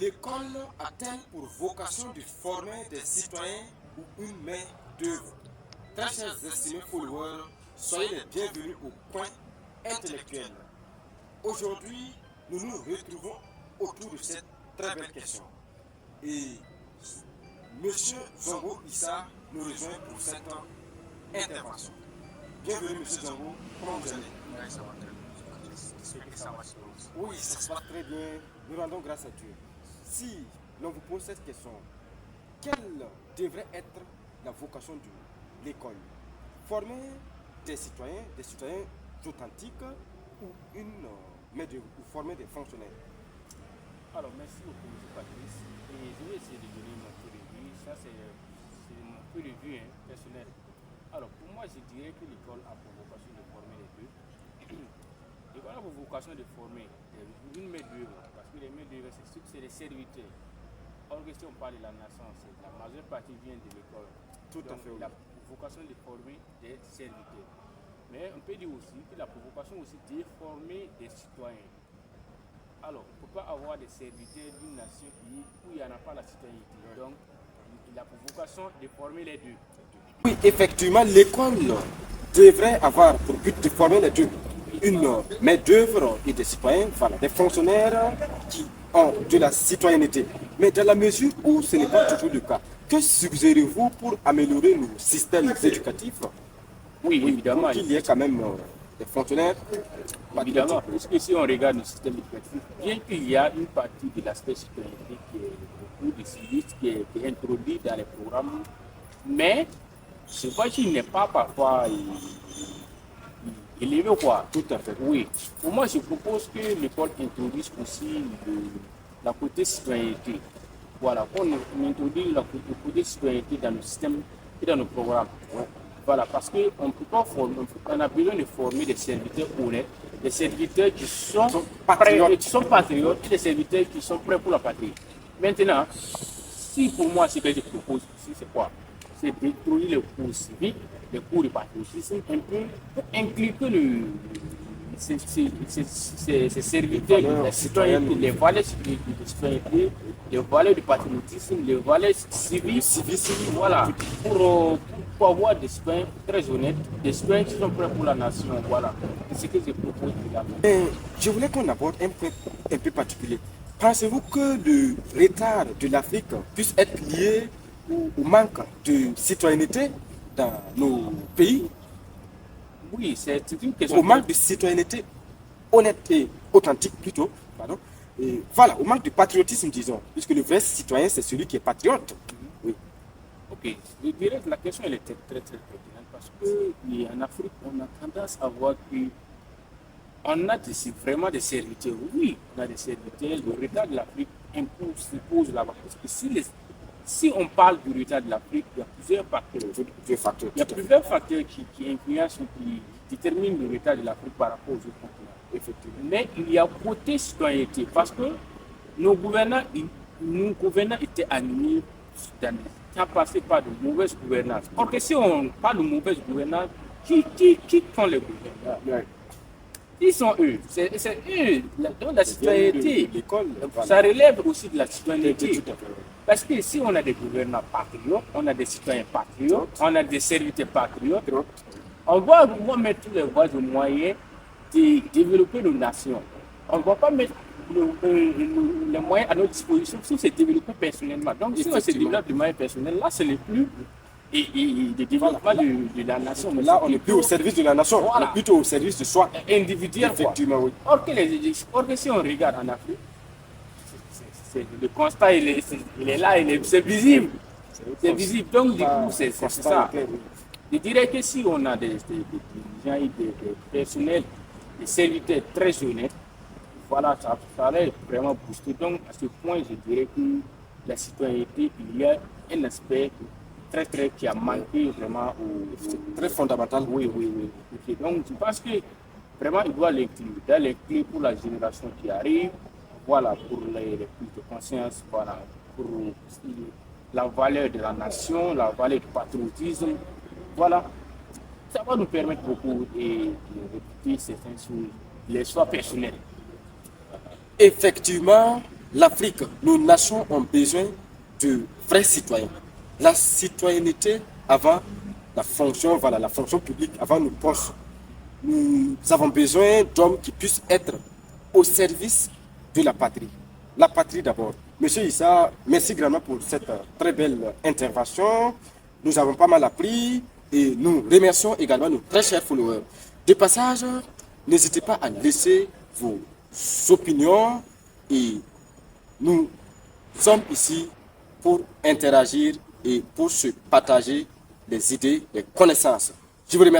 L'école a-t-elle pour vocation de former des citoyens ou une main-d'œuvre? Très chers estimés followers, soyez les bienvenus au point intellectuel. Aujourd'hui, nous nous retrouvons autour de cette très belle question. Et M. Zongo Issa nous rejoint pour cette intervention. Bienvenue M. Zongo, comment vous allez? Oui, ça se passe très bien. Nous rendons grâce à Dieu. Si l'on vous pose cette question, quelle devrait être la vocation de l'école? Former des citoyens authentiques ou ou former des fonctionnaires? Alors, merci beaucoup, M. Patrice. Et je vais essayer de donner mon point de vue. Ça, c'est mon point de vue personnel. Alors, pour moi, je dirais que l'école a pour vocation de former les deux. L'école a pour vocation de former une main-d'œuvre, parce que les main-d'œuvre, c'est des serviteurs. Or, si on parle de la nation, la majeure partie vient de l'école. Tout à fait. Il a pour vocation de former des serviteurs. Mais on peut dire aussi qu'il a pour vocation aussi de former des citoyens. Alors, on ne peut pas avoir des serviteurs d'une nation où il n'y en a pas la citoyenneté. Donc, il a pour vocation de former les deux. Oui, effectivement, l'école devrait avoir pour but de former les deux. Une main-d'œuvre et des citoyens, voilà, des fonctionnaires qui ont de la citoyenneté. Mais dans la mesure où ce n'est pas toujours le cas, que suggérez-vous pour améliorer nos systèmes éducatifs? Oui, évidemment. Pour qu'il y ait quand même des fonctionnaires. Évidemment, parce que si on regarde le système éducatif, bien qu'il y a une partie de l'aspect citoyenneté qui est beaucoup de civisme, qui est introduit dans les programmes, mais ce qu'il n'est pas parfois élevé, quoi. Tout à fait. Oui. Pour moi, je propose que l'école introduise aussi la côté citoyenneté. Voilà, qu'on introduit la côté citoyenneté dans le système et dans nos programmes. Ouais. Voilà, parce qu'on ne peut pas former, on a besoin de former des serviteurs honnêtes, des serviteurs qui sont patriotes et des serviteurs qui sont prêts pour la patrie. Maintenant, si pour moi, ce que je propose ici, c'est quoi? C'est d'introduire les cours civiques, les cours de patriotisme, un peu pour inculquer ces serviteurs, les citoyenneté, les valeurs de citoyenneté, les valeurs du patriotisme, les valeurs civiques, voilà, pour avoir des citoyens très honnêtes, des citoyens qui sont prêts pour la nation, voilà. C'est ce que je propose de la main. Je voulais qu'on aborde un point un peu particulier. Pensez-vous que le retard de l'Afrique puisse être lié au manque de citoyenneté dans nos pays? Oui, c'est une question. Au manque de citoyenneté honnête et authentique plutôt, pardon. Et voilà, au manque de patriotisme, disons, puisque le vrai citoyen, c'est celui qui est patriote. Oui. Ok, je dirais que la question elle est très pertinente parce qu'en Afrique, on a tendance à voir qu'on a vraiment des serviteurs. Oui, on a des serviteurs. Le retard de l'Afrique impose là-bas. Parce que si on parle du retard de l'Afrique, il y a plusieurs facteurs. Il y a plusieurs facteurs qui influencent ou qui déterminent le retard de l'Afrique par rapport aux autres continents. Effectivement. Mais il y a côté citoyenneté parce que nos gouvernants étaient animés dans les temps passés par de mauvaises gouvernances. Or que si on parle de mauvaise gouvernance, qui sont les gouvernants? Ils sont eux. C'est eux. Donc la citoyenneté, ça relève aussi de la citoyenneté. Parce que si on a des gouvernants patriotes, on a des citoyens patriotes, on a des serviteurs patriotes, on va mettre tous les voies et moyens de développer nos nations. On ne va pas mettre les moyens à notre disposition si c'est développé personnellement. Donc si on se développe de moyens personnels, là c'est le plus de développement de la nation. Là on n'est plus au service de la nation, voilà. On est plutôt au service de soi. Individuel. Effectivement, oui. Or que si on regarde en Afrique, le constat il est là, c'est visible. C'est visible. Donc du coup c'est ça. Je dirais que si on a des gens et des personnels, des serviteurs très honnêtes, voilà, ça allait vraiment booster. Donc à ce point, je dirais que la citoyenneté, il y a un aspect très qui a manqué vraiment très fondamental. Oui. Okay. Donc je pense que vraiment il doit l'inclure pour la génération qui arrive, voilà, pour les prises de conscience, voilà, pour la valeur de la nation, la valeur du patriotisme, voilà. Ça va nous permettre beaucoup de répéter certaines choses, les choix personnels. Effectivement, l'Afrique, nos nations ont besoin de vrais citoyens. La citoyenneté avant la fonction, voilà, la fonction publique, avant nos postes. Nous avons besoin d'hommes qui puissent être au service de la patrie. La patrie d'abord. Monsieur Issa, merci grandement pour cette très belle intervention. Nous avons pas mal appris et nous remercions également nos très chers followers. De passage, n'hésitez pas à laisser vos opinions et nous sommes ici pour interagir et pour se partager les idées, les connaissances. Je vous remercie.